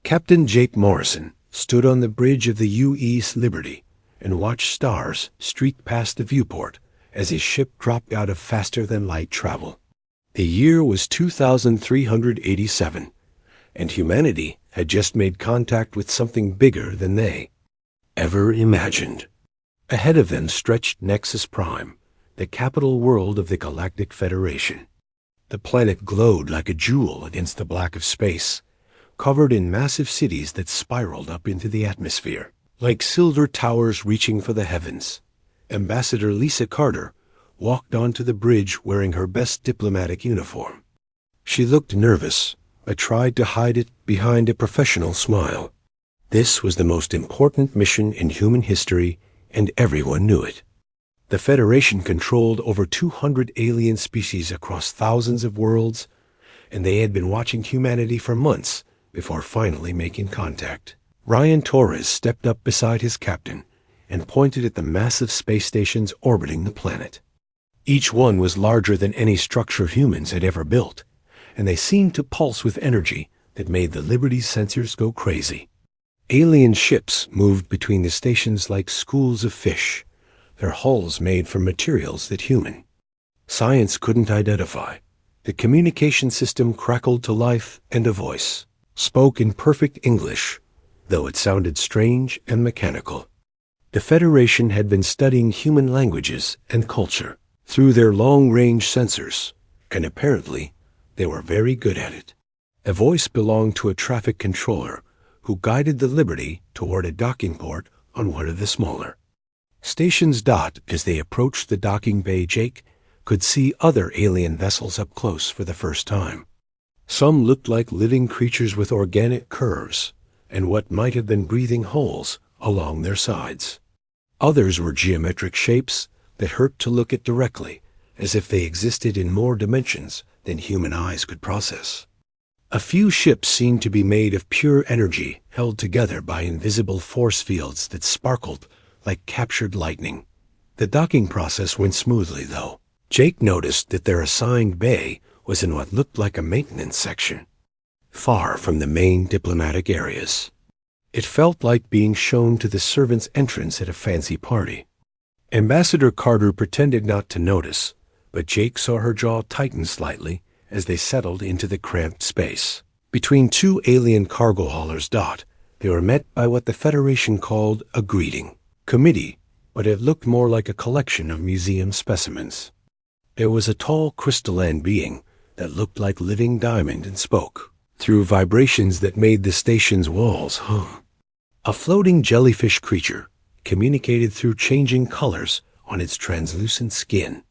Captain Jake Morrison stood on the bridge of the U.S. Liberty and watched stars streak past the viewport as his ship dropped out of faster-than-light travel. The year was 2387, and humanity had just made contact with something bigger than they ever imagined. Ahead of them stretched Nexus Prime, the capital world of the Galactic Federation. The planet glowed like a jewel against the black of space, covered in massive cities that spiraled up into the atmosphere, like silver towers reaching for the heavens. Ambassador Lisa Carter walked onto the bridge wearing her best diplomatic uniform. She looked nervous, but tried to hide it behind a professional smile. This was the most important mission in human history, and everyone knew it. The Federation controlled over 200 alien species across thousands of worlds, and they had been watching humanity for months before finally making contact. Ryan Torres stepped up beside his captain and pointed at the massive space stations orbiting the planet. Each one was larger than any structure humans had ever built, and they seemed to pulse with energy that made the Liberty's sensors go crazy. Alien ships moved between the stations like schools of fish, their hulls made from materials that human science couldn't identify. The communication system crackled to life, and a voice spoke in perfect English, though it sounded strange and mechanical. The Federation had been studying human languages and culture through their long-range sensors, and apparently they were very good at it. A voice belonged to a traffic controller who guided the Liberty toward a docking port on one of the smaller stations. As they approached the docking bay, Jake could see other alien vessels up close for the first time. Some looked like living creatures with organic curves and what might have been breathing holes along their sides. Others were geometric shapes that hurt to look at directly, as if they existed in more dimensions than human eyes could process. A few ships seemed to be made of pure energy held together by invisible force fields that sparkled like captured lightning. The docking process went smoothly, though. Jake noticed that their assigned bay was in what looked like a maintenance section, far from the main diplomatic areas. It felt like being shown to the servants' entrance at a fancy party. Ambassador Carter pretended not to notice, but Jake saw her jaw tighten slightly as they settled into the cramped space. Between two alien cargo haulers, they were met by what the Federation called a greeting committee, but it looked more like a collection of museum specimens. There was a tall crystalline being that looked like living diamond and spoke through vibrations that made the station's walls hum. A floating jellyfish creature communicated through changing colors on its translucent skin.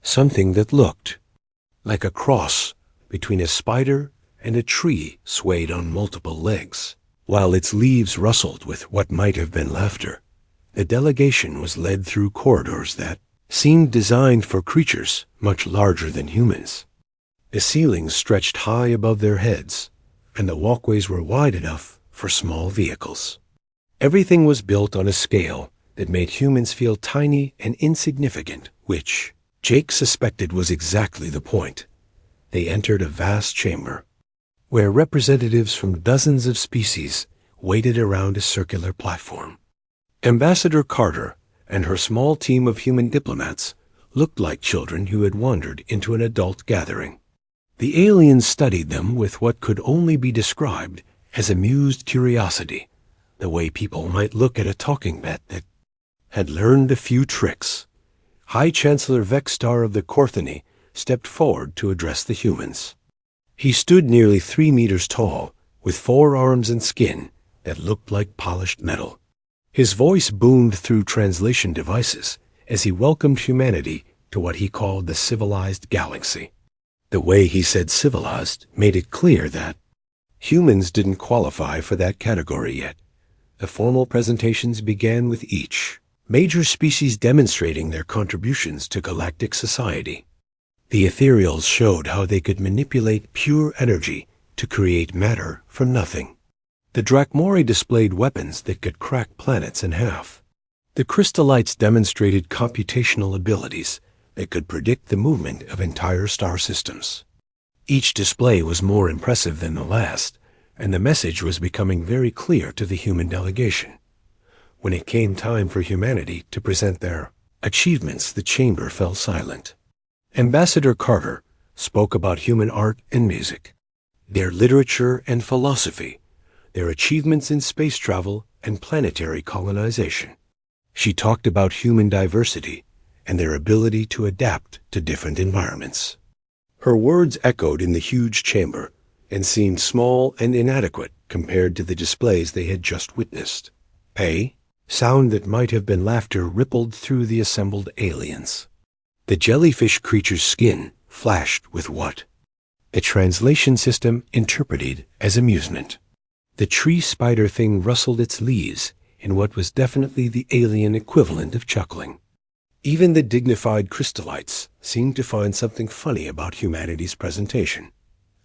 Something that looked like a cross between a spider and a tree swayed on multiple legs. While its leaves rustled with what might have been laughter, the delegation was led through corridors that seemed designed for creatures much larger than humans. The ceilings stretched high above their heads, and the walkways were wide enough for small vehicles. Everything was built on a scale that made humans feel tiny and insignificant, which Jake suspected was exactly the point. They entered a vast chamber, where representatives from dozens of species waited around a circular platform. Ambassador Carter and her small team of human diplomats looked like children who had wandered into an adult gathering. The aliens studied them with what could only be described as amused curiosity, the way people might look at a talking pet that had learned a few tricks. High Chancellor Vexstar of the Corthony stepped forward to address the humans. He stood nearly 3 meters tall, with 4 arms and skin that looked like polished metal. His voice boomed through translation devices as he welcomed humanity to what he called the civilized galaxy. The way he said civilized made it clear that humans didn't qualify for that category yet. The formal presentations began with each major species demonstrating their contributions to galactic society. The ethereals showed how they could manipulate pure energy to create matter from nothing. The Drachmori displayed weapons that could crack planets in half. The crystallites demonstrated computational abilities that could predict the movement of entire star systems. Each display was more impressive than the last, and the message was becoming very clear to the human delegation. When it came time for humanity to present their achievements, the chamber fell silent. Ambassador Carter spoke about human art and music, their literature and philosophy, their achievements in space travel and planetary colonization. She talked about human diversity and their ability to adapt to different environments. Her words echoed in the huge chamber and seemed small and inadequate compared to the displays they had just witnessed. A sound that might have been laughter rippled through the assembled aliens. The jellyfish creature's skin flashed with what the translation system interpreted as amusement. The tree spider thing rustled its leaves in what was definitely the alien equivalent of chuckling. Even the dignified crystallites seemed to find something funny about humanity's presentation.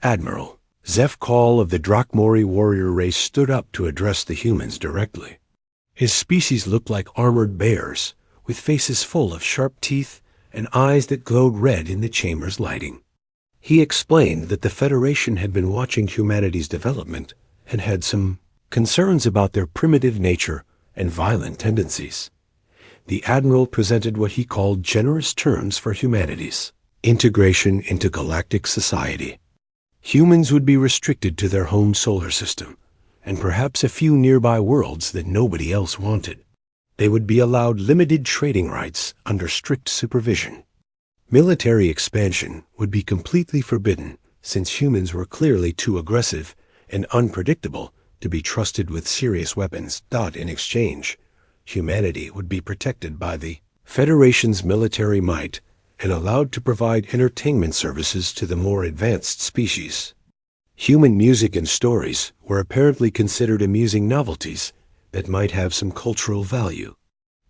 Admiral Zeph Call of the Drakmori warrior race stood up to address the humans directly. His species looked like armored bears, with faces full of sharp teeth and eyes that glowed red in the chamber's lighting. He explained that the Federation had been watching humanity's development and had some concerns about their primitive nature and violent tendencies. The Admiral presented what he called generous terms for humanity's integration into galactic society. Humans would be restricted to their home solar system, and perhaps a few nearby worlds that nobody else wanted. They would be allowed limited trading rights under strict supervision. Military expansion would be completely forbidden, since humans were clearly too aggressive and unpredictable to be trusted with serious weapons. In exchange, humanity would be protected by the Federation's military might and allowed to provide entertainment services to the more advanced species. Human music and stories were apparently considered amusing novelties that might have some cultural value.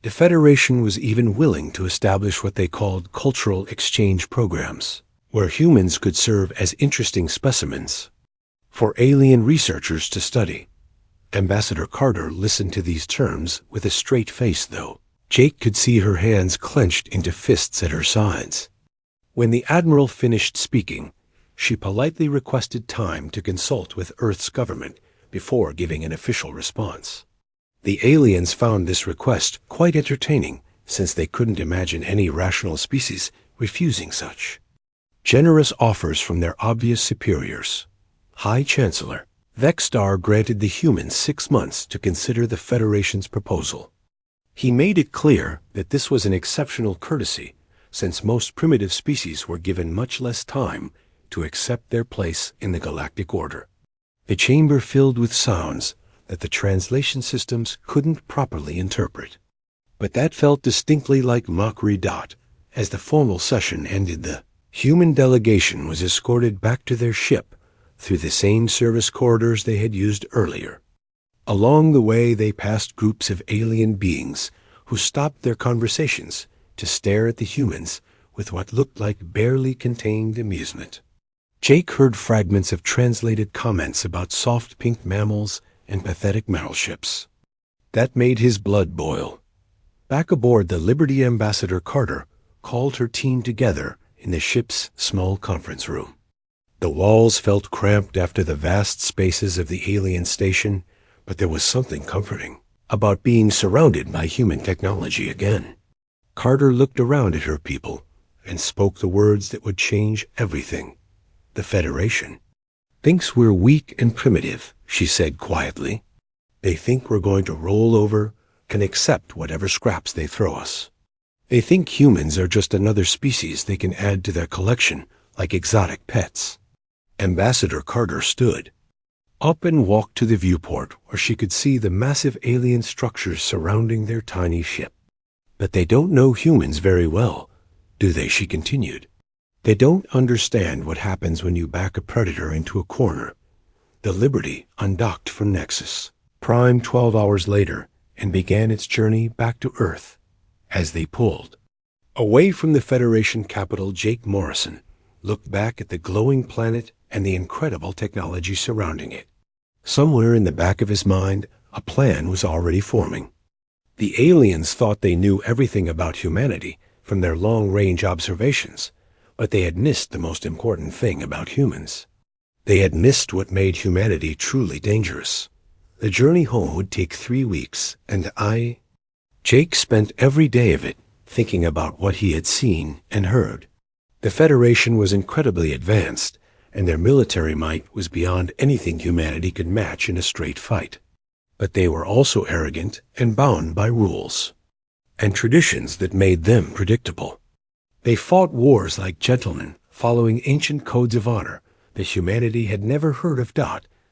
The Federation was even willing to establish what they called cultural exchange programs, where humans could serve as interesting specimens for alien researchers to study. Ambassador Carter listened to these terms with a straight face, though. Jake could see her hands clenched into fists at her sides. When the Admiral finished speaking, she politely requested time to consult with Earth's government before giving an official response. The aliens found this request quite entertaining, since they couldn't imagine any rational species refusing such generous offers from their obvious superiors. High Chancellor Vexstar granted the humans 6 months to consider the Federation's proposal. He made it clear that this was an exceptional courtesy, since most primitive species were given much less time to accept their place in the galactic order. The chamber filled with sounds that the translation systems couldn't properly interpret. But that felt distinctly like mockery. As the formal session ended, the human delegation was escorted back to their ship through the same service corridors they had used earlier. Along the way, they passed groups of alien beings who stopped their conversations to stare at the humans with what looked like barely contained amusement. Jake heard fragments of translated comments about soft pink mammals and pathetic battleships. That made his blood boil. Back aboard, the Liberty Ambassador Carter called her team together in the ship's small conference room. The walls felt cramped after the vast spaces of the alien station, but there was something comforting about being surrounded by human technology again. Carter looked around at her people and spoke the words that would change everything. The Federation thinks we're weak and primitive, she said quietly. They think we're going to roll over and accept whatever scraps they throw us. They think humans are just another species they can add to their collection like exotic pets. Ambassador Carter stood up and walked to the viewport where she could see the massive alien structures surrounding their tiny ship. But they don't know humans very well, do they? She continued. They don't understand what happens when you back a predator into a corner. The Liberty undocked from Nexus Prime 12 hours later and began its journey back to Earth. As they pulled away from the Federation capital, Jake Morrison looked back at the glowing planet and the incredible technology surrounding it. Somewhere in the back of his mind, a plan was already forming. The aliens thought they knew everything about humanity from their long-range observations, but they had missed the most important thing about humans. They had missed what made humanity truly dangerous. The journey home would take 3 weeks, and Jake spent every day of it thinking about what he had seen and heard. The Federation was incredibly advanced, and their military might was beyond anything humanity could match in a straight fight. But they were also arrogant and bound by rules and traditions that made them predictable. They fought wars like gentlemen, following ancient codes of honor that humanity had never heard of.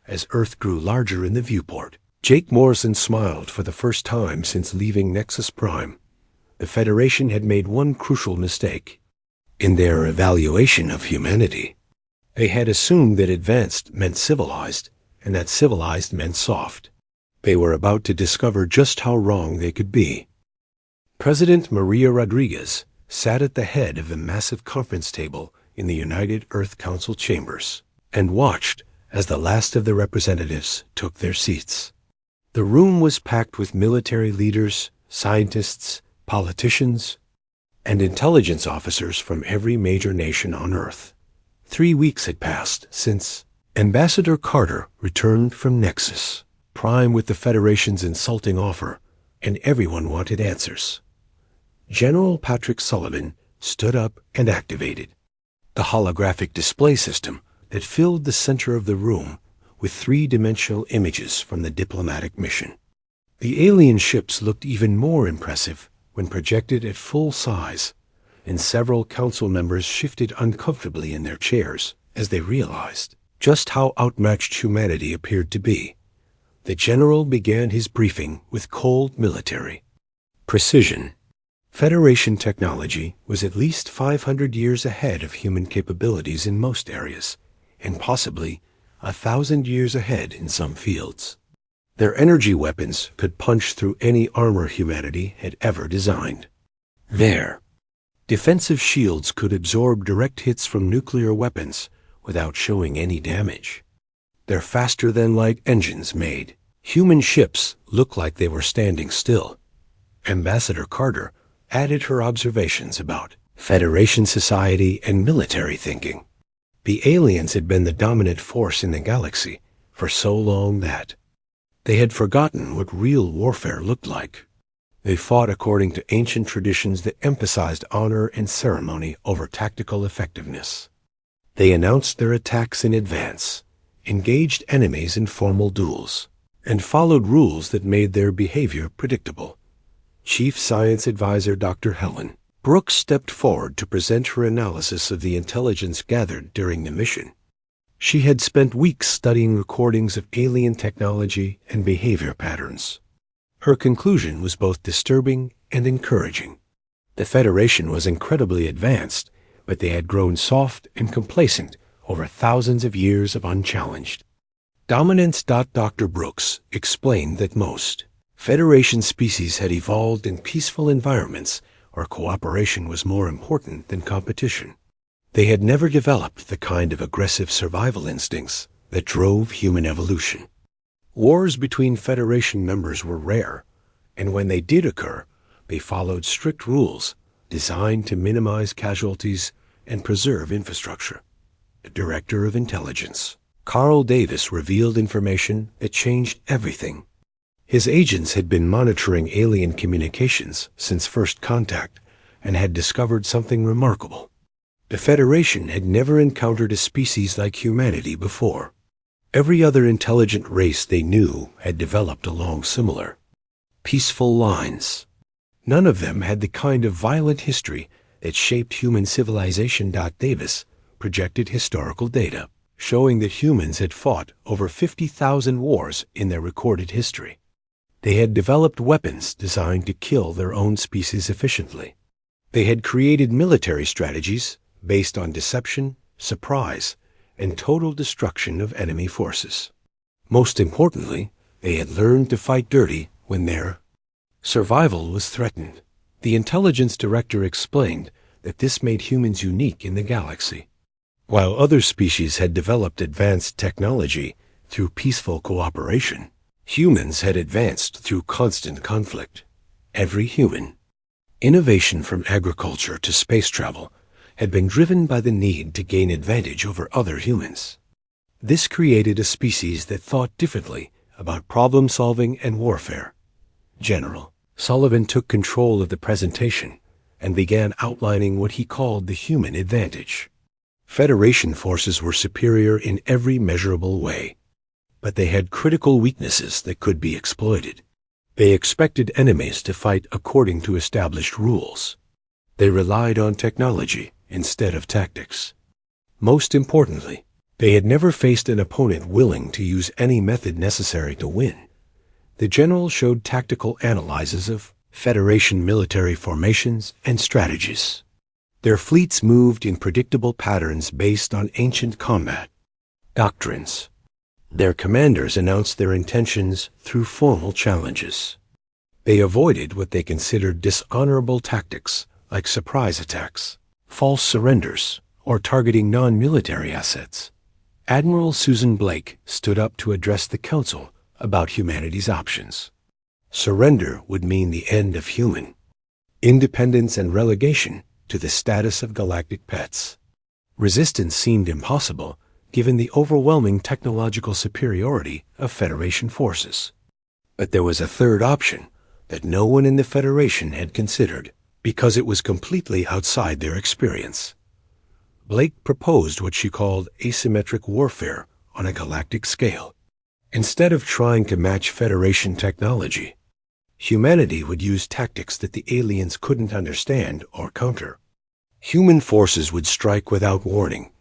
As Earth grew larger in the viewport, Jake Morrison smiled for the first time since leaving Nexus Prime. The Federation had made one crucial mistake in their evaluation of humanity. They had assumed that advanced meant civilized, and that civilized meant soft. They were about to discover just how wrong they could be. President Maria Rodriguez sat at the head of the massive conference table in the United Earth Council chambers and watched as the last of the representatives took their seats. The room was packed with military leaders, scientists, politicians, and intelligence officers from every major nation on Earth. 3 weeks had passed since Ambassador Carter returned from Nexus Prime with the Federation's insulting offer, and everyone wanted answers. General Patrick Sullivan stood up and activated the holographic display system that filled the center of the room with 3-dimensional images from the diplomatic mission. The alien ships looked even more impressive when projected at full size, and several council members shifted uncomfortably in their chairs as they realized just how outmatched humanity appeared to be. The general began his briefing with cold military precision. Federation technology was at least 500 years ahead of human capabilities in most areas, and possibly 1,000 years ahead in some fields. Their energy weapons could punch through any armor humanity had ever designed. Their defensive shields could absorb direct hits from nuclear weapons without showing any damage. Their faster-than-light engines made human ships look like they were standing still. Ambassador Carter added her observations about Federation society and military thinking. The aliens had been the dominant force in the galaxy for so long that they had forgotten what real warfare looked like. They fought according to ancient traditions that emphasized honor and ceremony over tactical effectiveness. They announced their attacks in advance, engaged enemies in formal duels, and followed rules that made their behavior predictable. Chief Science Advisor Dr. Helen Brooks stepped forward to present her analysis of the intelligence gathered during the mission. She had spent weeks studying recordings of alien technology and behavior patterns. Her conclusion was both disturbing and encouraging. The Federation was incredibly advanced, but they had grown soft and complacent over thousands of years of unchallenged dominance. Dr. Brooks explained that most Federation species had evolved in peaceful environments where cooperation was more important than competition. They had never developed the kind of aggressive survival instincts that drove human evolution. Wars between Federation members were rare, and when they did occur, they followed strict rules designed to minimize casualties and preserve infrastructure. The Director of Intelligence, Carl Davis, revealed information that changed everything. His agents had been monitoring alien communications since first contact and had discovered something remarkable. The Federation had never encountered a species like humanity before. Every other intelligent race they knew had developed along similar, peaceful lines. None of them had the kind of violent history that shaped human civilization. Davis projected historical data showing that humans had fought over 50,000 wars in their recorded history. They had developed weapons designed to kill their own species efficiently. They had created military strategies based on deception, surprise, and total destruction of enemy forces. Most importantly, they had learned to fight dirty when their survival was threatened. The intelligence director explained that this made humans unique in the galaxy. While other species had developed advanced technology through peaceful cooperation, humans had advanced through constant conflict. Every human, innovation from agriculture to space travel, had been driven by the need to gain advantage over other humans. This created a species that thought differently about problem-solving and warfare. General Sullivan took control of the presentation and began outlining what he called the human advantage. Federation forces were superior in every measurable way, but they had critical weaknesses that could be exploited. They expected enemies to fight according to established rules. They relied on technology instead of tactics. Most importantly, they had never faced an opponent willing to use any method necessary to win. The general showed tactical analyses of Federation military formations and strategies. Their fleets moved in predictable patterns based on ancient combat doctrines. Their commanders announced their intentions through formal challenges. They avoided what they considered dishonorable tactics like surprise attacks, false surrenders, or targeting non-military assets. Admiral Susan Blake stood up to address the Council about humanity's options. Surrender would mean the end of human independence and relegation to the status of galactic pets. Resistance seemed impossible given the overwhelming technological superiority of Federation forces. But there was a third option that no one in the Federation had considered because it was completely outside their experience. Blake proposed what she called asymmetric warfare on a galactic scale. Instead of trying to match Federation technology, humanity would use tactics that the aliens couldn't understand or counter. Human forces would strike without warning,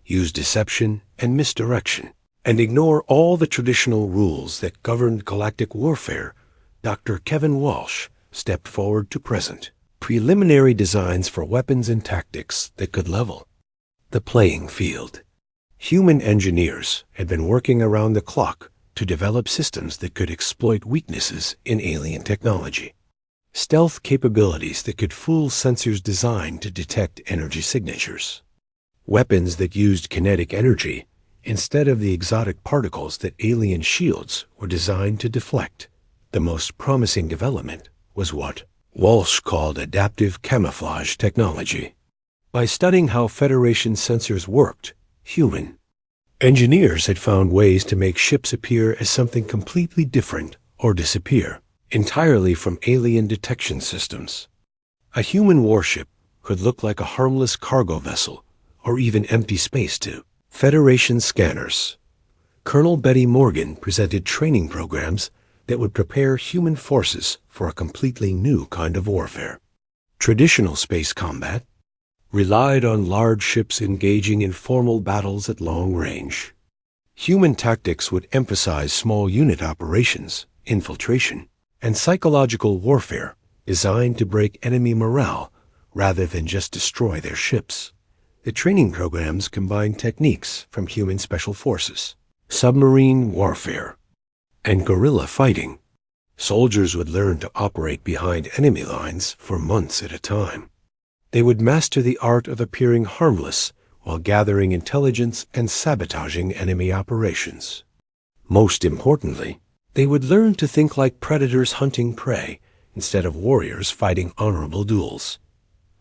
use deception and misdirection, and ignore all the traditional rules that governed galactic warfare. Dr. Kevin Walsh stepped forward to present preliminary designs for weapons and tactics that could level the playing field. Human engineers had been working around the clock to develop systems that could exploit weaknesses in alien technology. Stealth capabilities that could fool sensors designed to detect energy signatures. Weapons that used kinetic energy instead of the exotic particles that alien shields were designed to deflect. The most promising development was what Walsh called adaptive camouflage technology. By studying how Federation sensors worked, human engineers had found ways to make ships appear as something completely different or disappear entirely from alien detection systems. A human warship could look like a harmless cargo vessel or even empty space to Federation scanners. Colonel Betty Morgan presented training programs that would prepare human forces for a completely new kind of warfare. Traditional space combat relied on large ships engaging in formal battles at long range. Human tactics would emphasize small unit operations, infiltration, and psychological warfare designed to break enemy morale rather than just destroy their ships. The training programs combined techniques from human special forces, submarine warfare, and guerrilla fighting. Soldiers would learn to operate behind enemy lines for months at a time. They would master the art of appearing harmless while gathering intelligence and sabotaging enemy operations. Most importantly, they would learn to think like predators hunting prey instead of warriors fighting honorable duels.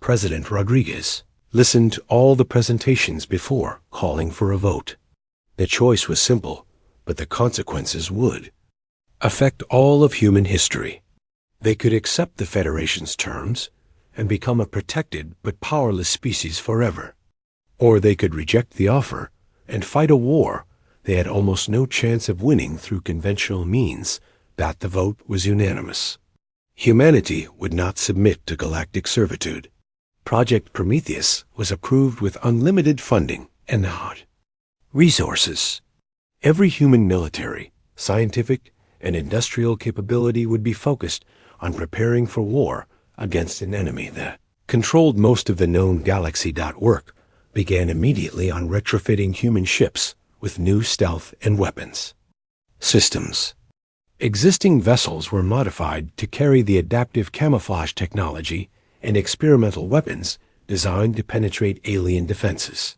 President Rodriguez listened to all the presentations before calling for a vote. The choice was simple, but the consequences would affect all of human history. They could accept the Federation's terms and become a protected but powerless species forever. Or they could reject the offer and fight a war they had almost no chance of winning through conventional means. That the vote was unanimous. Humanity would not submit to galactic servitude. Project Prometheus was approved with unlimited funding and resources. Every human military, scientific, and industrial capability would be focused on preparing for war against an enemy that controlled most of the known galaxy. Work began immediately on retrofitting human ships with new stealth and weapons systems. Existing vessels were modified to carry the adaptive camouflage technology and experimental weapons designed to penetrate alien defenses.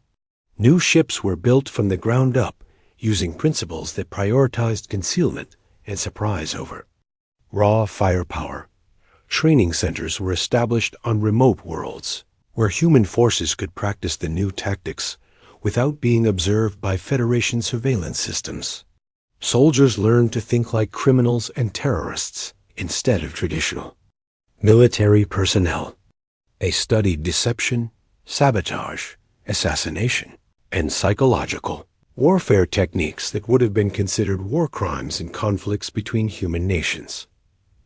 New ships were built from the ground up using principles that prioritized concealment and surprise over raw firepower. Training centers were established on remote worlds, where human forces could practice the new tactics without being observed by Federation surveillance systems. Soldiers learned to think like criminals and terrorists instead of traditional military personnel. They studied deception, sabotage, assassination, and psychological warfare techniques that would have been considered war crimes in conflicts between human nations.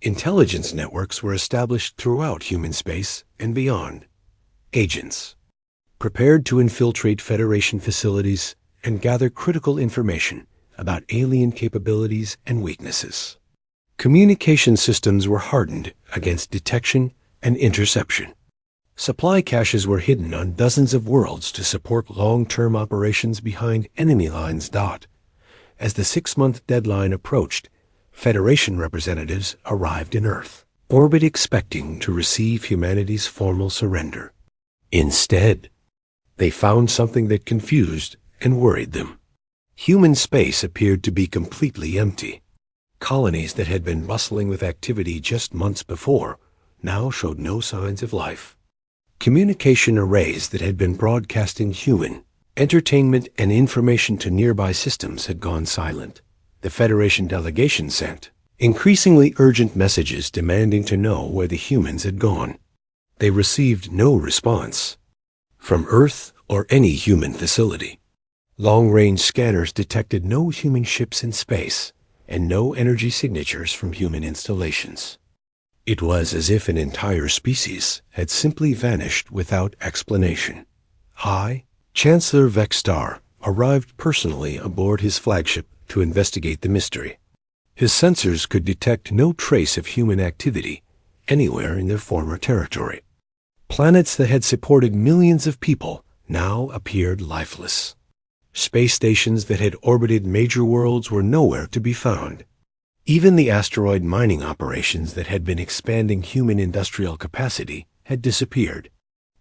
Intelligence networks were established throughout human space and beyond. Agents, prepared to infiltrate Federation facilities and gather critical information about alien capabilities and weaknesses. Communication systems were hardened against detection and interception. Supply caches were hidden on dozens of worlds to support long-term operations behind enemy lines. As the 6-month deadline approached, Federation representatives arrived in Earth orbit expecting to receive humanity's formal surrender. Instead, they found something that confused and worried them. Human space appeared to be completely empty. Colonies that had been bustling with activity just months before now showed no signs of life. Communication arrays that had been broadcasting human entertainment and information to nearby systems had gone silent. The Federation delegation sent increasingly urgent messages demanding to know where the humans had gone. They received no response from Earth or any human facility. Long-range scanners detected no human ships in space and no energy signatures from human installations. It was as if an entire species had simply vanished without explanation. Chancellor Vextar arrived personally aboard his flagship to investigate the mystery. His sensors could detect no trace of human activity anywhere in their former territory. Planets that had supported millions of people now appeared lifeless. Space stations that had orbited major worlds were nowhere to be found. Even the asteroid mining operations that had been expanding human industrial capacity had disappeared.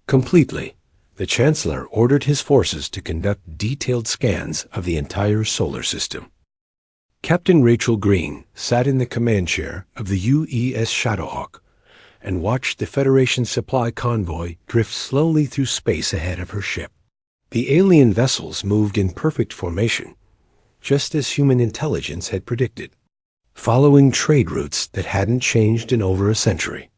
Completely, the Chancellor ordered his forces to conduct detailed scans of the entire solar system. Captain Rachel Green sat in the command chair of the UES Shadowhawk and watched the Federation supply convoy drift slowly through space ahead of her ship. The alien vessels moved in perfect formation, just as human intelligence had predicted, following trade routes that hadn't changed in over a century.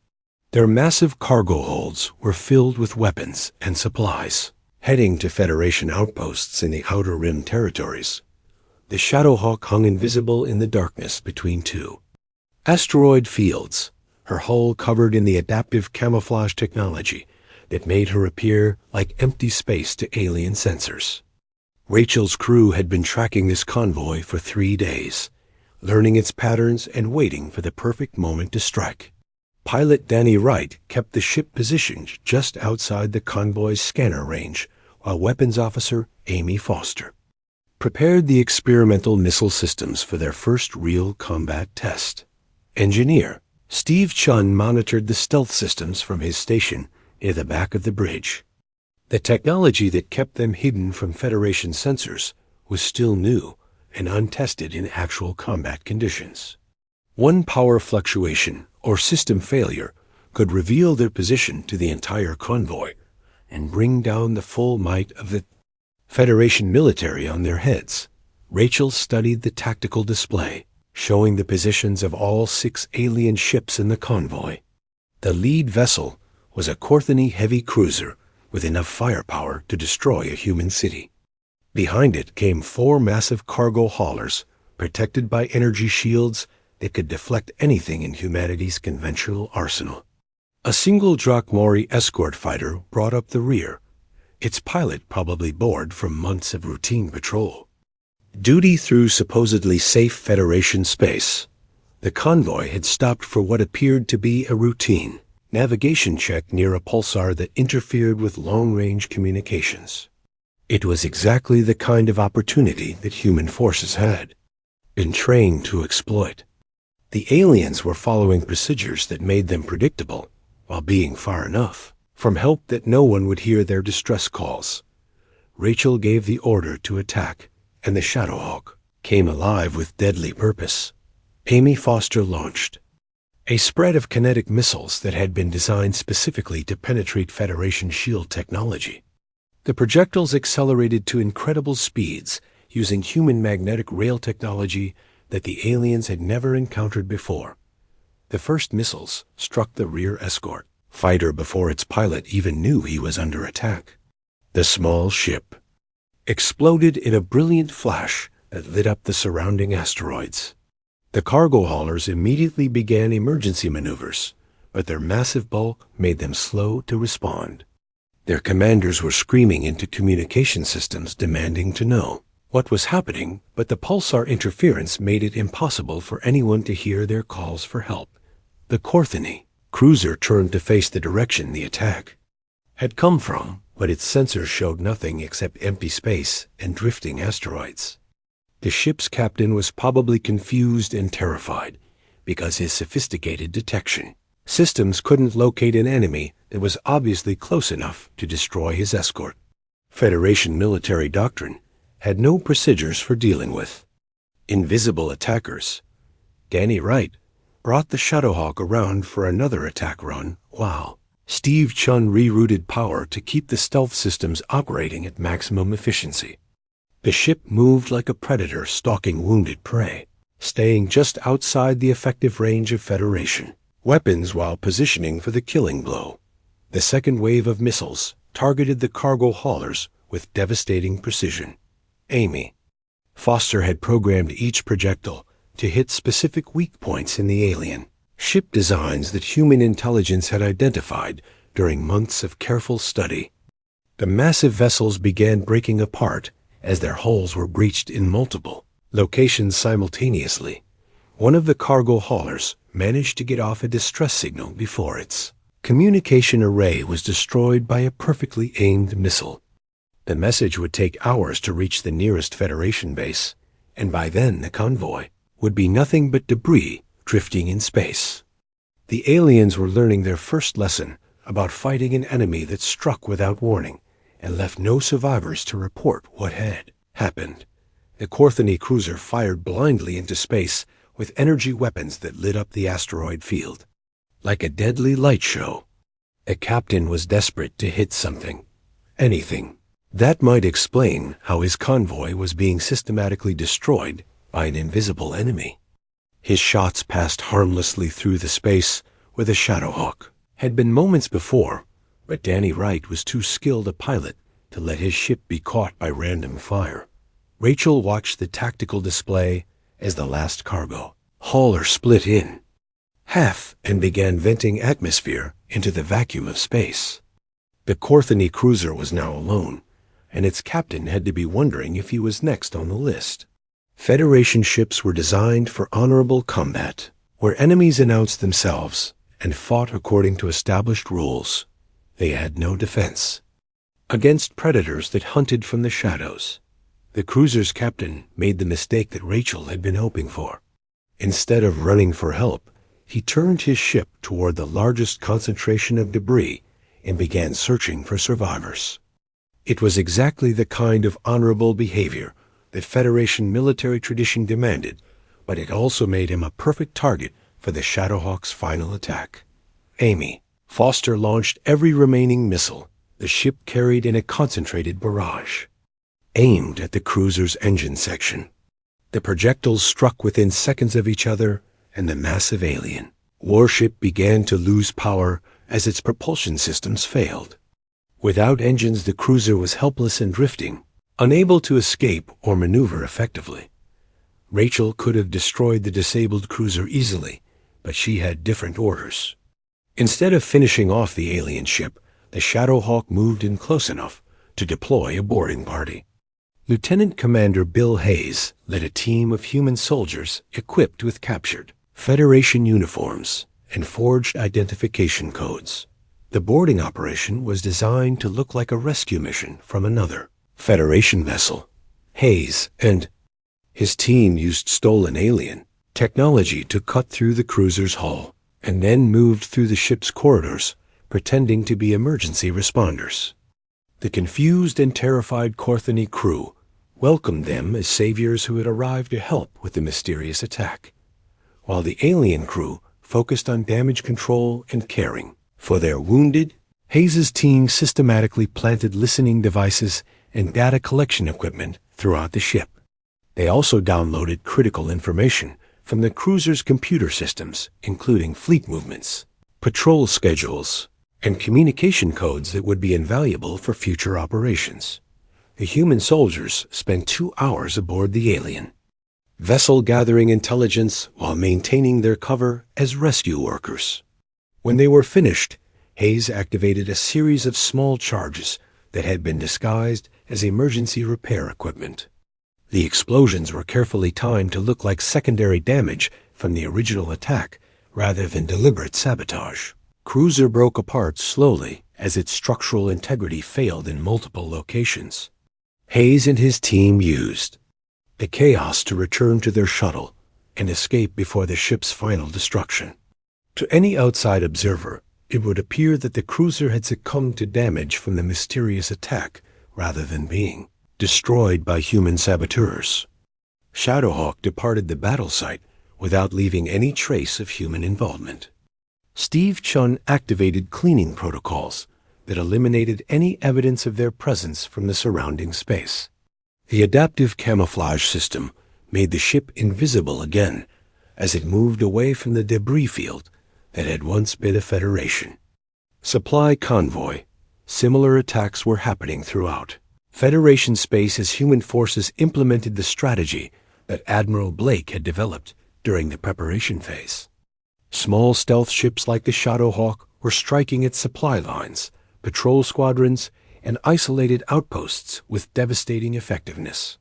Their massive cargo holds were filled with weapons and supplies, heading to Federation outposts in the Outer Rim territories. The Shadowhawk hung invisible in the darkness between two asteroid fields, her hull covered in the adaptive camouflage technology that made her appear like empty space to alien sensors. Rachel's crew had been tracking this convoy for 3 days, learning its patterns and waiting for the perfect moment to strike. Pilot Danny Wright kept the ship positioned just outside the convoy's scanner range, while Weapons Officer Amy Foster prepared the experimental missile systems for their first real combat test. Engineer Steve Chun monitored the stealth systems from his station near the back of the bridge. The technology that kept them hidden from Federation sensors was still new and untested in actual combat conditions. One power fluctuation or system failure could reveal their position to the entire convoy and bring down the full might of the Federation military on their heads. Rachel studied the tactical display, showing the positions of all 6 alien ships in the convoy. The lead vessel was a Corthony heavy cruiser with enough firepower to destroy a human city. Behind it came 4 massive cargo haulers, protected by energy shields that could deflect anything in humanity's conventional arsenal. A single Drakmori escort fighter brought up the rear, its pilot probably bored from months of routine patrol. Duty through supposedly safe Federation space, the convoy had stopped for what appeared to be a routine navigation check near a pulsar that interfered with long-range communications. It was exactly the kind of opportunity that human forces had been trained to exploit. The aliens were following procedures that made them predictable while being far enough from help that no one would hear their distress calls. Rachel gave the order to attack, and the Shadowhawk came alive with deadly purpose. Amy Foster launched a spread of kinetic missiles that had been designed specifically to penetrate Federation shield technology. The projectiles accelerated to incredible speeds, using human magnetic rail technology that the aliens had never encountered before. The first missiles struck the rear escort fighter before its pilot even knew he was under attack. The small ship exploded in a brilliant flash that lit up the surrounding asteroids. The cargo haulers immediately began emergency maneuvers, but their massive bulk made them slow to respond. Their commanders were screaming into communication systems demanding to know what was happening, but the pulsar interference made it impossible for anyone to hear their calls for help. The Corthony cruiser turned to face the direction the attack had come from, but its sensors showed nothing except empty space and drifting asteroids. The ship's captain was probably confused and terrified because his sophisticated detection systems couldn't locate an enemy that was obviously close enough to destroy his escort. Federation military doctrine had no procedures for dealing with invisible attackers. Danny Wright brought the Shadowhawk around for another attack run while Steve Chun rerouted power to keep the stealth systems operating at maximum efficiency. The ship moved like a predator stalking wounded prey, staying just outside the effective range of Federation weapons while positioning for the killing blow. The second wave of missiles targeted the cargo haulers with devastating precision. Amy Foster had programmed each projectile to hit specific weak points in the alien ship designs that human intelligence had identified during months of careful study. The massive vessels began breaking apart as their hulls were breached in multiple locations simultaneously. One of the cargo haulers managed to get off a distress signal before its communication array was destroyed by a perfectly aimed missile. The message would take hours to reach the nearest Federation base, and by then the convoy would be nothing but debris drifting in space. The aliens were learning their first lesson about fighting an enemy that struck without warning and left no survivors to report what had happened. The Corthony cruiser fired blindly into space with energy weapons that lit up the asteroid field like a deadly light show. A captain was desperate to hit something, anything. That might explain how his convoy was being systematically destroyed by an invisible enemy. His shots passed harmlessly through the space where the Shadowhawk had been moments before, but Danny Wright was too skilled a pilot to let his ship be caught by random fire. Rachel watched the tactical display as the last cargo hauler split in half and began venting atmosphere into the vacuum of space. The Corthony cruiser was now alone, and its captain had to be wondering if he was next on the list. Federation ships were designed for honorable combat, where enemies announced themselves and fought according to established rules. They had no defense against predators that hunted from the shadows. The cruiser's captain made the mistake that Rachel had been hoping for. Instead of running for help, he turned his ship toward the largest concentration of debris and began searching for survivors. It was exactly the kind of honorable behavior that Federation military tradition demanded, but it also made him a perfect target for the Shadowhawk's final attack. Amy Foster launched every remaining missile the ship carried in a concentrated barrage, aimed at the cruiser's engine section. The projectiles struck within seconds of each other, and the massive alien warship began to lose power as its propulsion systems failed. Without engines, the cruiser was helpless and drifting, unable to escape or maneuver effectively. Rachel could have destroyed the disabled cruiser easily, but she had different orders. Instead of finishing off the alien ship, the Shadowhawk moved in close enough to deploy a boarding party. Lieutenant Commander Bill Hayes led a team of human soldiers equipped with captured Federation uniforms and forged identification codes. The boarding operation was designed to look like a rescue mission from another Federation vessel. Hayes and his team used stolen alien technology to cut through the cruiser's hull and then moved through the ship's corridors, pretending to be emergency responders. The confused and terrified Corthony crew welcomed them as saviors who had arrived to help with the mysterious attack, while the alien crew focused on damage control and caring for their wounded Hayes's team systematically planted listening devices and data collection equipment throughout the ship. They also downloaded critical information from the cruiser's computer systems, including fleet movements, patrol schedules, and communication codes that would be invaluable for future operations. The human soldiers spent 2 hours aboard the alien vessel gathering intelligence while maintaining their cover as rescue workers. When they were finished, Hayes activated a series of small charges that had been disguised as emergency repair equipment. The explosions were carefully timed to look like secondary damage from the original attack rather than deliberate sabotage. Cruiser broke apart slowly as its structural integrity failed in multiple locations. Hayes and his team used the chaos to return to their shuttle and escape before the ship's final destruction. To any outside observer, it would appear that the cruiser had succumbed to damage from the mysterious attack rather than being destroyed by human saboteurs. Shadowhawk departed the battle site without leaving any trace of human involvement. Steve Chun activated cleaning protocols that eliminated any evidence of their presence from the surrounding space. The adaptive camouflage system made the ship invisible again as it moved away from the debris field that had once been a Federation supply convoy. Similar attacks were happening throughout Federation space as human forces implemented the strategy that Admiral Blake had developed during the preparation phase. Small stealth ships like the Shadowhawk were striking at supply lines, patrol squadrons, and isolated outposts with devastating effectiveness.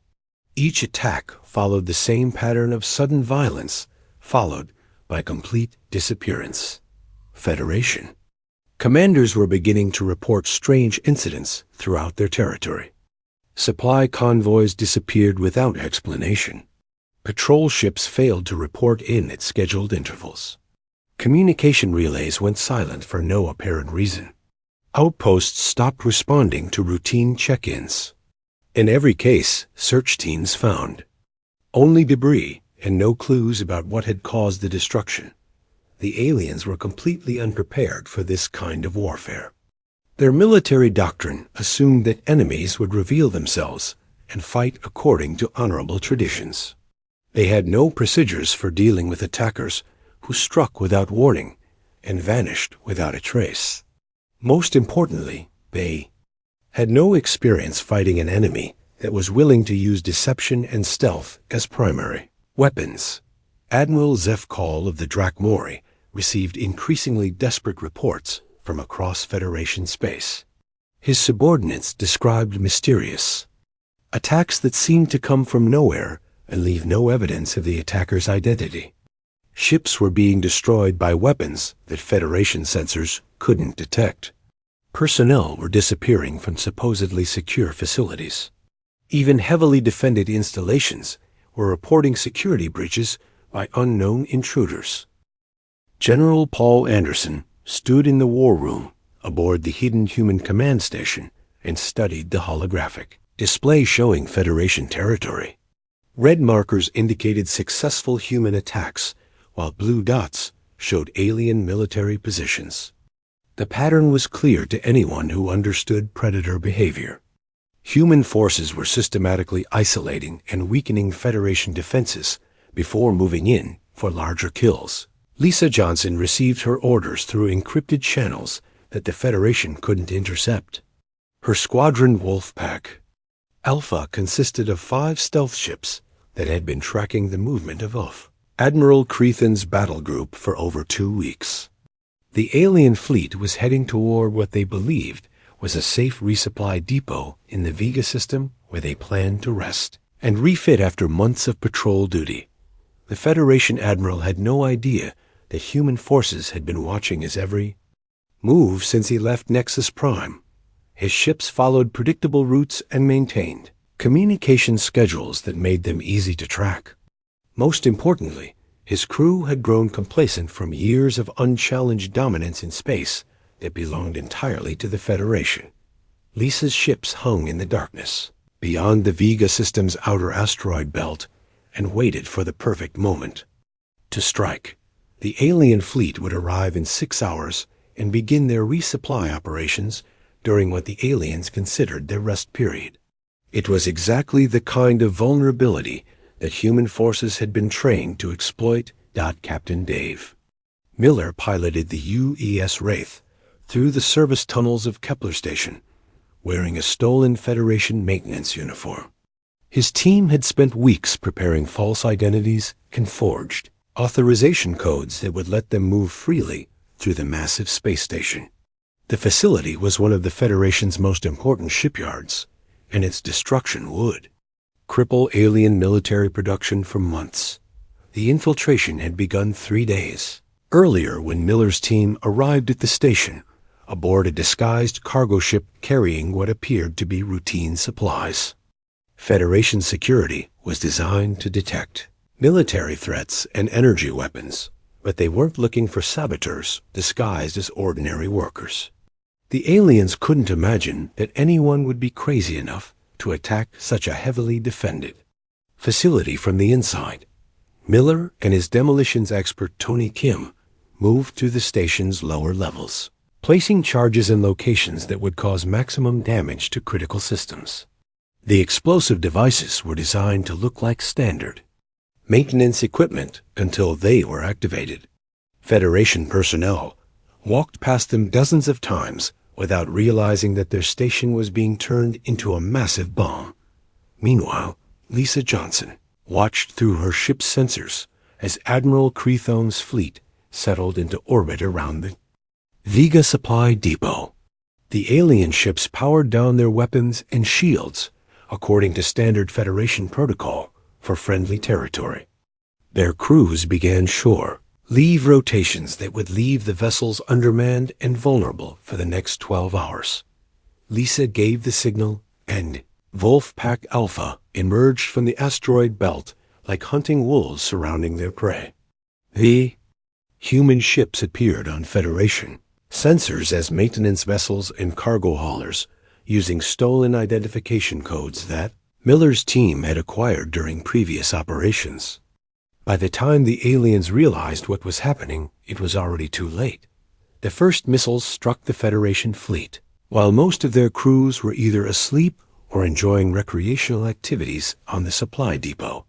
Each attack followed the same pattern of sudden violence, followed by complete disappearance. Federation commanders were beginning to report strange incidents throughout their territory. Supply convoys disappeared without explanation. Patrol ships failed to report in at scheduled intervals. Communication relays went silent for no apparent reason. Outposts stopped responding to routine check-ins. In every case, search teams found only debris and no clues about what had caused the destruction. The aliens were completely unprepared for this kind of warfare. Their military doctrine assumed that enemies would reveal themselves and fight according to honorable traditions. They had no procedures for dealing with attackers who struck without warning and vanished without a trace. Most importantly, they had no experience fighting an enemy that was willing to use deception and stealth as primary weapons. Admiral Zeph Call of the Drakmori received increasingly desperate reports from across Federation space. His subordinates described mysterious attacks that seemed to come from nowhere and leave no evidence of the attacker's identity. Ships were being destroyed by weapons that Federation sensors couldn't detect. Personnel were disappearing from supposedly secure facilities. Even heavily defended installations were reporting security breaches by unknown intruders. General Paul Anderson stood in the war room aboard the hidden human command station and studied the holographic display showing Federation territory. Red markers indicated successful human attacks, while blue dots showed alien military positions. The pattern was clear to anyone who understood predator behavior. Human forces were systematically isolating and weakening Federation defenses before moving in for larger kills. Lisa Johnson received her orders through encrypted channels that the Federation couldn't intercept. Her squadron Wolfpack Alpha consisted of 5 stealth ships that had been tracking the movement of Admiral Creathan's battle group for over 2 weeks. The alien fleet was heading toward what they believed was a safe resupply depot in the Vega system where they planned to rest and refit after months of patrol duty. The Federation admiral had no idea that human forces had been watching his every move since he left Nexus Prime. His ships followed predictable routes and maintained communication schedules that made them easy to track. Most importantly, his crew had grown complacent from years of unchallenged dominance in space that belonged entirely to the Federation. Lisa's ships hung in the darkness beyond the Vega system's outer asteroid belt and waited for the perfect moment to strike. The alien fleet would arrive in 6 hours and begin their resupply operations during what the aliens considered their rest period. It was exactly the kind of vulnerability that human forces had been trained to exploit. Captain Dave Miller piloted the UES Wraith through the service tunnels of Kepler Station, wearing a stolen Federation maintenance uniform. His team had spent weeks preparing false identities and forged authorization codes that would let them move freely through the massive space station. The facility was one of the Federation's most important shipyards, and its destruction would cripple alien military production for months. The infiltration had begun 3 days earlier when Miller's team arrived at the station aboard a disguised cargo ship carrying what appeared to be routine supplies. Federation security was designed to detect military threats and energy weapons, but they weren't looking for saboteurs disguised as ordinary workers. The aliens couldn't imagine that anyone would be crazy enough to attack such a heavily defended facility from the inside. Miller and his demolitions expert Tony Kim moved through the station's lower levels, placing charges in locations that would cause maximum damage to critical systems. The explosive devices were designed to look like standard maintenance equipment until they were activated. Federation personnel walked past them dozens of times without realizing that their station was being turned into a massive bomb. Meanwhile, Lisa Johnson watched through her ship's sensors as Admiral Crethon's fleet settled into orbit around the Vega Supply Depot. The alien ships powered down their weapons and shields according to standard Federation protocol for friendly territory. Their crews began shore leave rotations that would leave the vessels undermanned and vulnerable for the next 12 hours. Lisa gave the signal, and Wolfpack Alpha emerged from the asteroid belt like hunting wolves surrounding their prey. The human ships appeared on Federation sensors as maintenance vessels and cargo haulers, using stolen identification codes that Miller's team had acquired during previous operations. By the time the aliens realized what was happening, it was already too late. The first missiles struck the Federation fleet, while most of their crews were either asleep or enjoying recreational activities on the supply depot.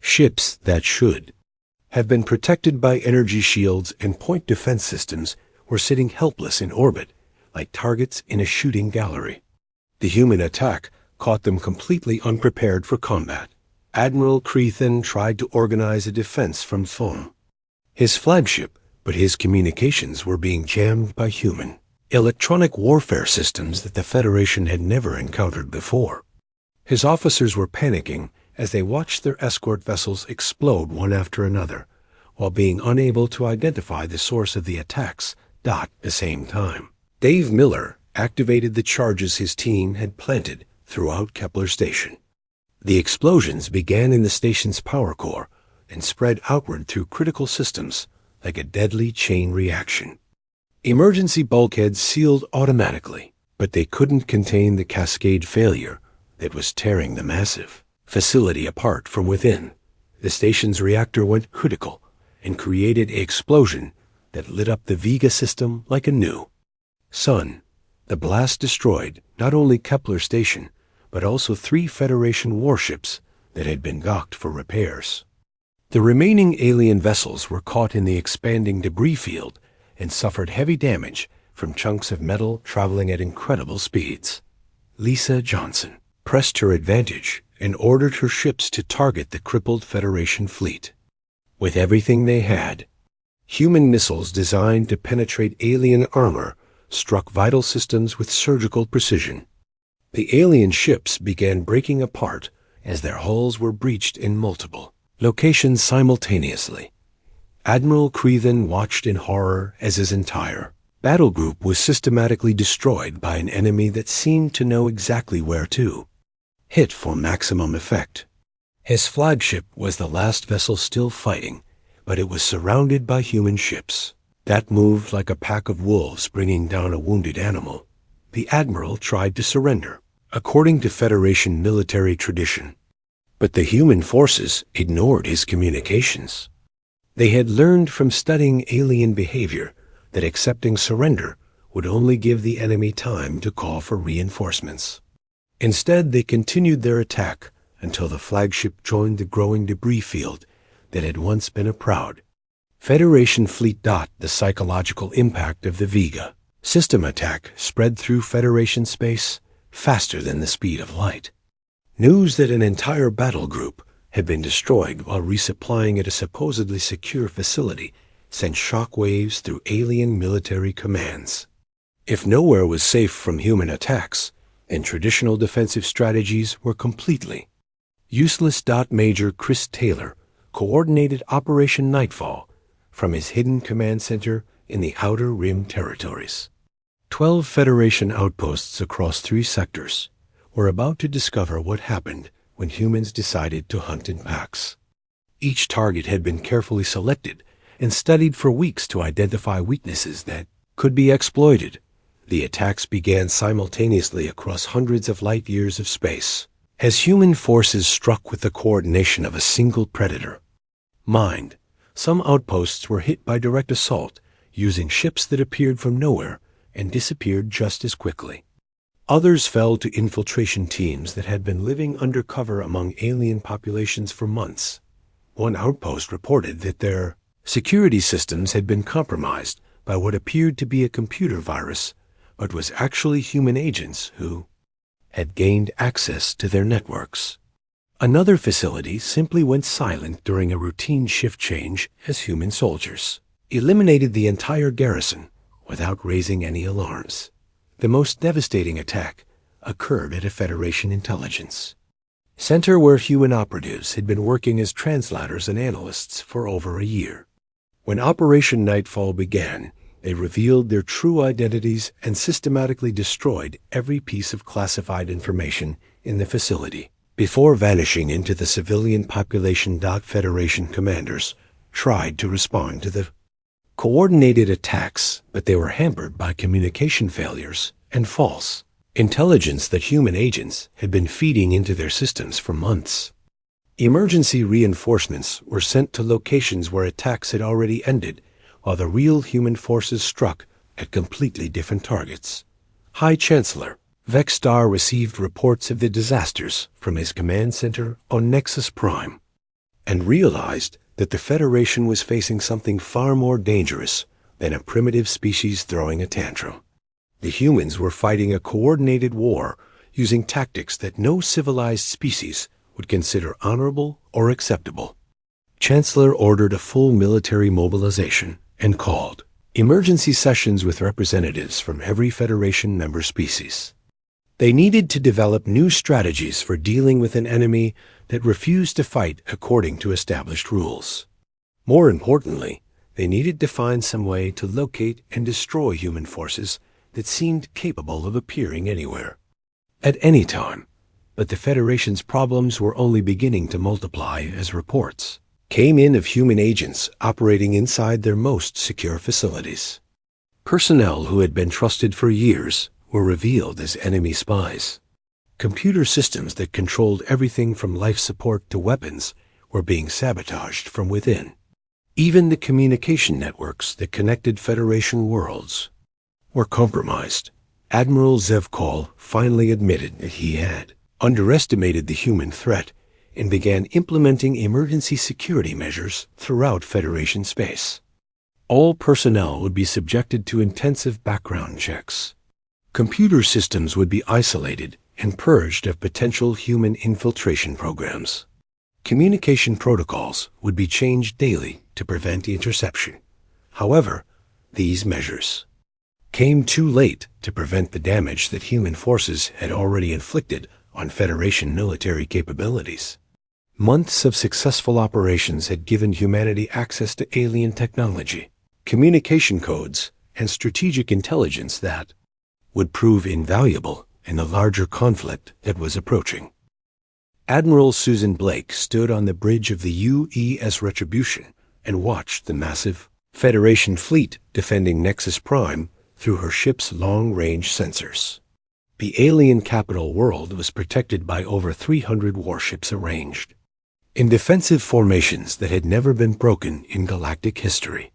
Ships that should have been protected by energy shields and point defense systems were sitting helpless in orbit, like targets in a shooting gallery. The human attack caught them completely unprepared for combat. Admiral Crethon tried to organize a defense from foam. His flagship, but his communications were being jammed by human electronic warfare systems that the Federation had never encountered before. His officers were panicking as they watched their escort vessels explode one after another, while being unable to identify the source of the attacks at the same time. Dave Miller activated the charges his team had planted throughout Kepler Station. The explosions began in the station's power core and spread outward through critical systems like a deadly chain reaction. Emergency bulkheads sealed automatically, but they couldn't contain the cascade failure that was tearing the massive facility apart from within. The station's reactor went critical and created an explosion that lit up the Vega system like a new sun. The blast destroyed not only Kepler Station, but also 3 Federation warships that had been docked for repairs. The remaining alien vessels were caught in the expanding debris field and suffered heavy damage from chunks of metal traveling at incredible speeds. Lisa Johnson pressed her advantage and ordered her ships to target the crippled Federation fleet. With everything they had, human missiles designed to penetrate alien armor struck vital systems with surgical precision. The alien ships began breaking apart as their hulls were breached in multiple locations simultaneously. Admiral Crethon watched in horror as his entire battle group was systematically destroyed by an enemy that seemed to know exactly where to hit for maximum effect. His flagship was the last vessel still fighting, but it was surrounded by human ships that moved like a pack of wolves bringing down a wounded animal. The Admiral tried to surrender, according to Federation military tradition, but the human forces ignored his communications. They had learned from studying alien behavior that accepting surrender would only give the enemy time to call for reinforcements. Instead, they continued their attack until the flagship joined the growing debris field that had once been a proud Federation fleet. The psychological impact of the Vega system attack spread through Federation space faster than the speed of light. News that an entire battle group had been destroyed while resupplying at a supposedly secure facility sent shockwaves through alien military commands. If nowhere was safe from human attacks, then traditional defensive strategies were completely useless. Major Chris Taylor coordinated Operation Nightfall from his hidden command center in the Outer Rim territories. 12 Federation outposts across 3 sectors were about to discover what happened when humans decided to hunt in packs. Each target had been carefully selected and studied for weeks to identify weaknesses that could be exploited. The attacks began simultaneously across hundreds of light years of space, as human forces struck with the coordination of a single predator mind. Some outposts were hit by direct assault, using ships that appeared from nowhere and disappeared just as quickly. Others fell to infiltration teams that had been living undercover among alien populations for months. One outpost reported that their security systems had been compromised by what appeared to be a computer virus, but was actually human agents who had gained access to their networks. Another facility simply went silent during a routine shift change as human soldiers eliminated the entire garrison without raising any alarms. The most devastating attack occurred at a Federation intelligence center where human operatives had been working as translators and analysts for over a year. When Operation Nightfall began, they revealed their true identities and systematically destroyed every piece of classified information in the facility before vanishing into the civilian population. Federation commanders tried to respond to the coordinated attacks, but they were hampered by communication failures and false intelligence that human agents had been feeding into their systems for months. Emergency reinforcements were sent to locations where attacks had already ended, while the real human forces struck at completely different targets. High Chancellor Vexstar received reports of the disasters from his command center on Nexus Prime and realized that the Federation was facing something far more dangerous than a primitive species throwing a tantrum. The humans were fighting a coordinated war using tactics that no civilized species would consider honorable or acceptable. Chancellor ordered a full military mobilization and called emergency sessions with representatives from every Federation member species. They needed to develop new strategies for dealing with an enemy that refused to fight according to established rules. More importantly, they needed to find some way to locate and destroy human forces that seemed capable of appearing anywhere, at any time. But the Federation's problems were only beginning to multiply as reports came in of human agents operating inside their most secure facilities. Personnel who had been trusted for years were revealed as enemy spies. Computer systems that controlled everything from life support to weapons were being sabotaged from within. Even the communication networks that connected Federation worlds were compromised. Admiral Zevkal finally admitted that he had underestimated the human threat and began implementing emergency security measures throughout Federation space. All personnel would be subjected to intensive background checks. Computer systems would be isolated and purged of potential human infiltration programs. Communication protocols would be changed daily to prevent interception. However, these measures came too late to prevent the damage that human forces had already inflicted on Federation military capabilities. Months of successful operations had given humanity access to alien technology, communication codes, and strategic intelligence that would prove invaluable in the larger conflict that was approaching. Admiral Susan Blake stood on the bridge of the UES Retribution and watched the massive Federation fleet defending Nexus Prime through her ship's long-range sensors. The alien capital world was protected by over 300 warships arranged in defensive formations that had never been broken in galactic history.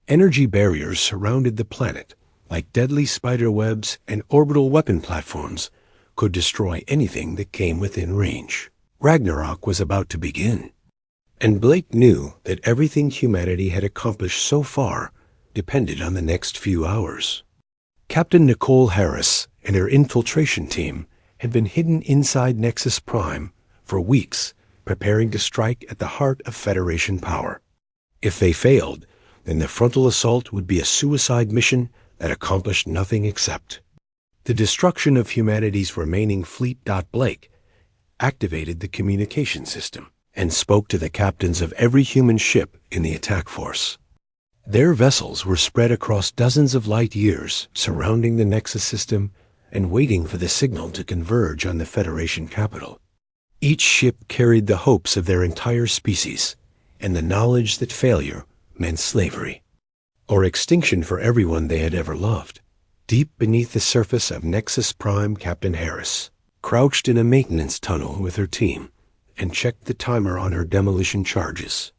Energy barriers surrounded the planet, like deadly spider webs, and orbital weapon platforms could destroy anything that came within range. Ragnarok was about to begin, and Blake knew that everything humanity had accomplished so far depended on the next few hours. Captain Nicole Harris and her infiltration team had been hidden inside Nexus Prime for weeks, preparing to strike at the heart of Federation power. If they failed, then the frontal assault would be a suicide mission that accomplished nothing except the destruction of humanity's remaining fleet. Blake activated the communication system and spoke to the captains of every human ship in the attack force. Their vessels were spread across dozens of light years, surrounding the Nexus system and waiting for the signal to converge on the Federation capital. Each ship carried the hopes of their entire species and the knowledge that failure meant slavery or extinction for everyone they had ever loved. Deep beneath the surface of Nexus Prime, Captain Harris crouched in a maintenance tunnel with her team and checked the timer on her demolition charges.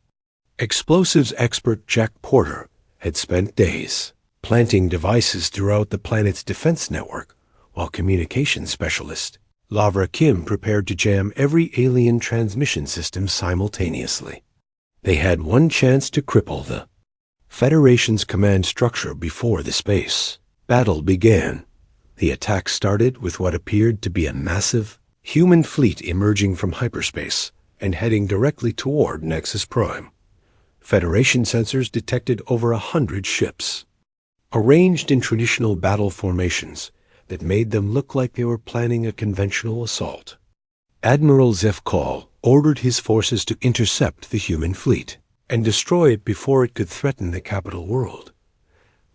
Explosives expert Jack Porter had spent days planting devices throughout the planet's defense network, while communications specialist Lavra Kim prepared to jam every alien transmission system simultaneously. They had one chance to cripple the Federation's command structure before the space battle began. The attack started with what appeared to be a massive human fleet emerging from hyperspace and heading directly toward Nexus Prime. Federation sensors detected over 100 ships, arranged in traditional battle formations that made them look like they were planning a conventional assault. Admiral Zeph Call ordered his forces to intercept the human fleet and destroy it before it could threaten the capital world.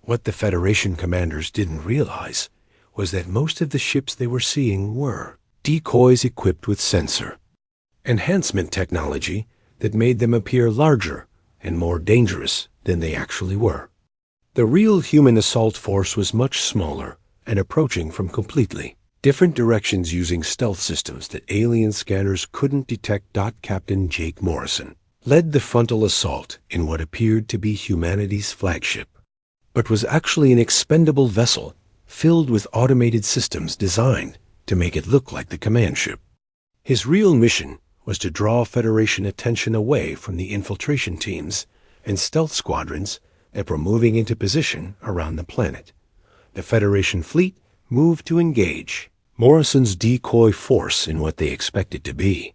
What the Federation commanders didn't realize was that most of the ships they were seeing were decoys equipped with sensor enhancement technology that made them appear larger and more dangerous than they actually were. The real human assault force was much smaller and approaching from completely different directions using stealth systems that alien scanners couldn't detect. Captain Jake Morrison led the frontal assault in what appeared to be humanity's flagship, but was actually an expendable vessel filled with automated systems designed to make it look like the command ship. His real mission was to draw Federation attention away from the infiltration teams and stealth squadrons that were moving into position around the planet. The Federation fleet moved to engage Morrison's decoy force in what they expected to be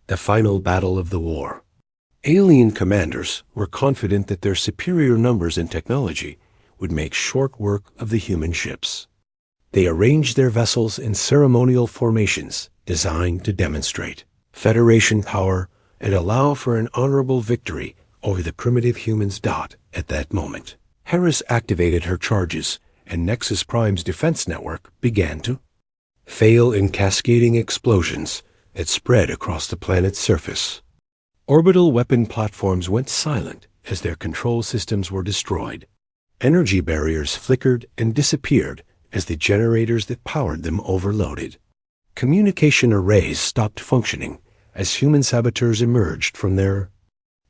the final battle of the war. Alien commanders were confident that their superior numbers and technology would make short work of the human ships. They arranged their vessels in ceremonial formations designed to demonstrate Federation power and allow for an honorable victory over the primitive humans. At that moment, Harris activated her charges, and Nexus Prime's defense network began to fail in cascading explosions that spread across the planet's surface. Orbital weapon platforms went silent as their control systems were destroyed. Energy barriers flickered and disappeared as the generators that powered them overloaded. Communication arrays stopped functioning as human saboteurs emerged from their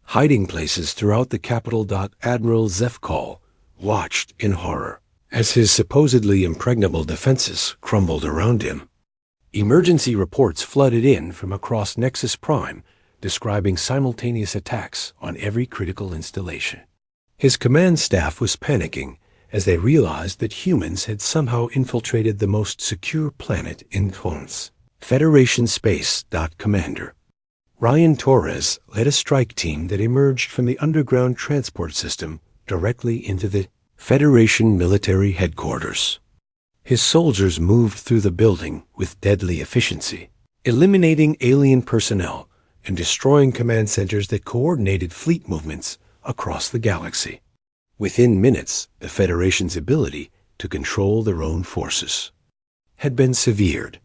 hiding places throughout the capital. Admiral Zeph Call watched in horror as his supposedly impregnable defenses crumbled around him. Emergency reports flooded in from across Nexus Prime, describing simultaneous attacks on every critical installation. His command staff was panicking as they realized that humans had somehow infiltrated the most secure planet in Thorns. Federation Space. Commander Ryan Torres led a strike team that emerged from the underground transport system directly into the Federation military headquarters. His soldiers moved through the building with deadly efficiency, eliminating alien personnel and destroying command centers that coordinated fleet movements across the galaxy. Within minutes, the Federation's ability to control their own forces had been severed.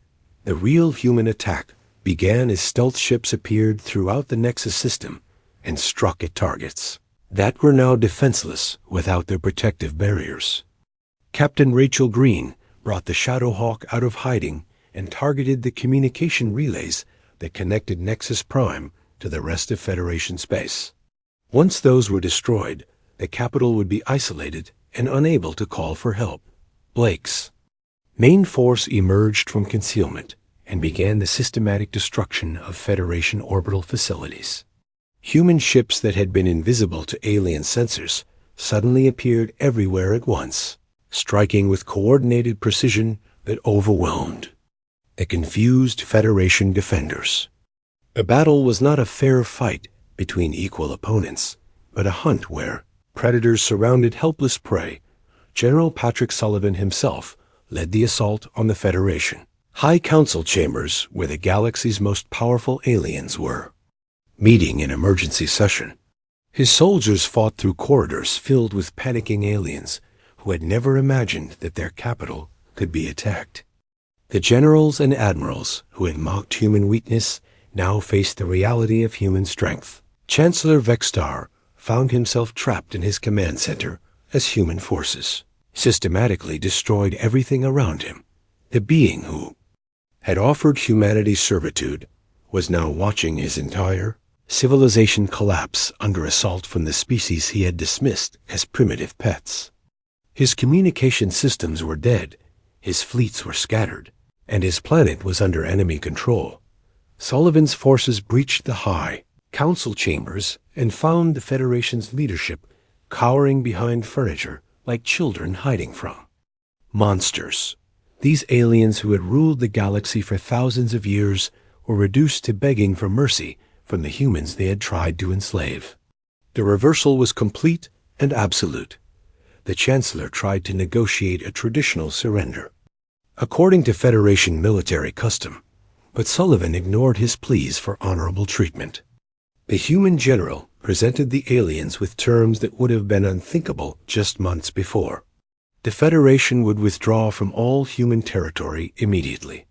The real human attack began as stealth ships appeared throughout the Nexus system and struck at targets that were now defenseless without their protective barriers. Captain Rachel Green brought the Shadowhawk out of hiding and targeted the communication relays that connected Nexus Prime to the rest of Federation space. Once those were destroyed, the capital would be isolated and unable to call for help. Blake's main force emerged from concealment and began the systematic destruction of Federation orbital facilities. Human ships that had been invisible to alien sensors suddenly appeared everywhere at once, striking with coordinated precision that overwhelmed the confused Federation defenders. The battle was not a fair fight between equal opponents, but a hunt where predators surrounded helpless prey. General Patrick Sullivan himself led the assault on the Federation High Council chambers, where the galaxy's most powerful aliens were meeting in emergency session. His soldiers fought through corridors filled with panicking aliens who had never imagined that their capital could be attacked. The generals and admirals who had mocked human weakness now faced the reality of human strength. Chancellor Vextar found himself trapped in his command center as human forces systematically destroyed everything around him. The being who had offered humanity servitude was now watching his entire civilization collapse under assault from the species he had dismissed as primitive pets. His communication systems were dead, his fleets were scattered, and his planet was under enemy control. Sullivan's forces breached the High Council chambers and found the Federation's leadership cowering behind furniture like children hiding from monsters. These aliens who had ruled the galaxy for thousands of years were reduced to begging for mercy from the humans they had tried to enslave. The reversal was complete and absolute. The Chancellor tried to negotiate a traditional surrender, according to Federation military custom, but Sullivan ignored his pleas for honorable treatment. The human general presented the aliens with terms that would have been unthinkable just months before. The Federation would withdraw from all human territory immediately.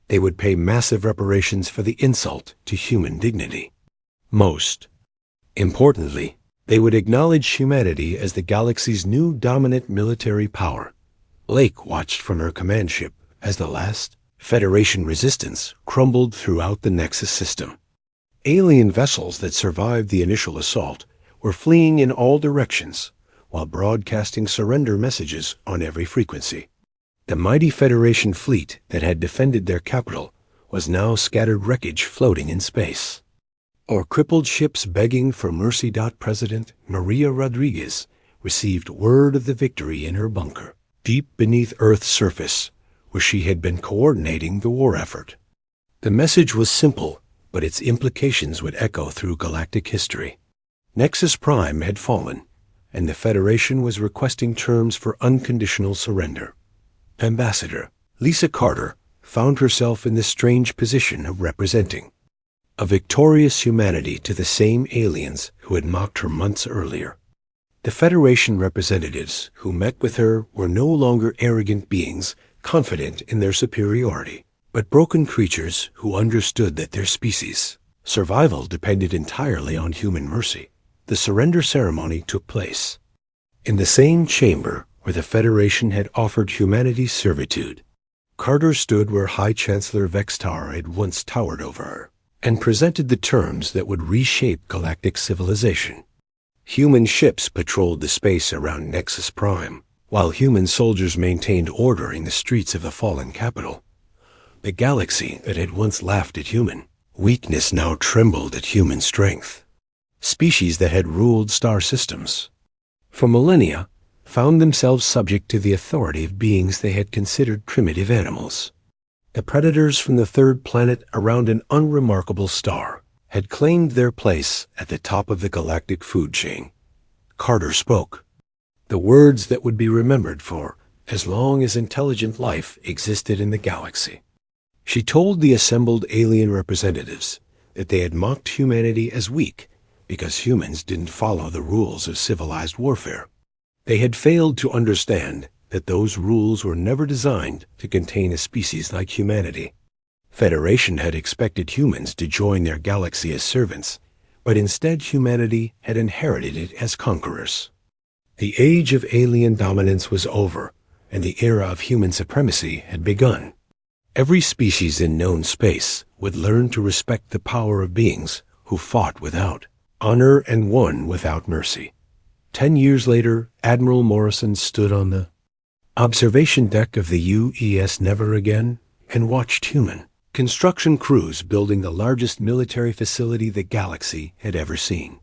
They would pay massive reparations for the insult to human dignity. Most importantly, they would acknowledge humanity as the galaxy's new dominant military power. Lake watched from her command ship as the last Federation resistance crumbled throughout the Nexus system. Alien vessels that survived the initial assault were fleeing in all directions while broadcasting surrender messages on every frequency. The mighty Federation fleet that had defended their capital was now scattered wreckage floating in space, or crippled ships begging for mercy. President Maria Rodriguez received word of the victory in her bunker, deep beneath Earth's surface, where she had been coordinating the war effort. The message was simple, but its implications would echo through galactic history. Nexus Prime had fallen, and the Federation was requesting terms for unconditional surrender. Ambassador Lisa Carter found herself in the strange position of representing a victorious humanity to the same aliens who had mocked her months earlier. The Federation representatives who met with her were no longer arrogant beings confident in their superiority, but broken creatures who understood that their species' survival depended entirely on human mercy. The surrender ceremony took place in the same chamber where the Federation had offered humanity servitude. Carter stood where High Chancellor Vextar had once towered over her and presented the terms that would reshape galactic civilization. Human ships patrolled the space around Nexus Prime, while human soldiers maintained order in the streets of the fallen capital. The galaxy that had once laughed at human weakness now trembled at human strength. Species that had ruled star systems for millennia found themselves subject to the authority of beings they had considered primitive animals. The predators from the third planet around an unremarkable star had claimed their place at the top of the galactic food chain. Carter spoke, the words that would be remembered for as long as intelligent life existed in the galaxy. She told the assembled alien representatives that they had mocked humanity as weak because humans didn't follow the rules of civilized warfare. They had failed to understand that those rules were never designed to contain a species like humanity. Federation had expected humans to join their galaxy as servants, but instead humanity had inherited it as conquerors. The age of alien dominance was over, and the era of human supremacy had begun. Every species in known space would learn to respect the power of beings who fought without honor and won without mercy. 10 years later, Admiral Morrison stood on the observation deck of the UES Never Again and watched human construction crews building the largest military facility the galaxy had ever seen.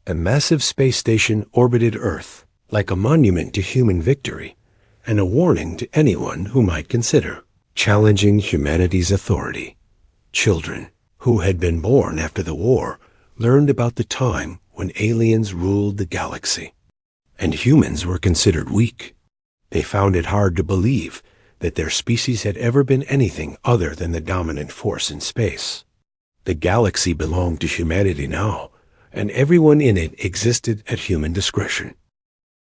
A massive space station orbited Earth, like a monument to human victory, and a warning to anyone who might consider challenging humanity's authority. Children who had been born after the war learned about the time when aliens ruled the galaxy, and humans were considered weak. They found it hard to believe that their species had ever been anything other than the dominant force in space. The galaxy belonged to humanity now, and everyone in it existed at human discretion.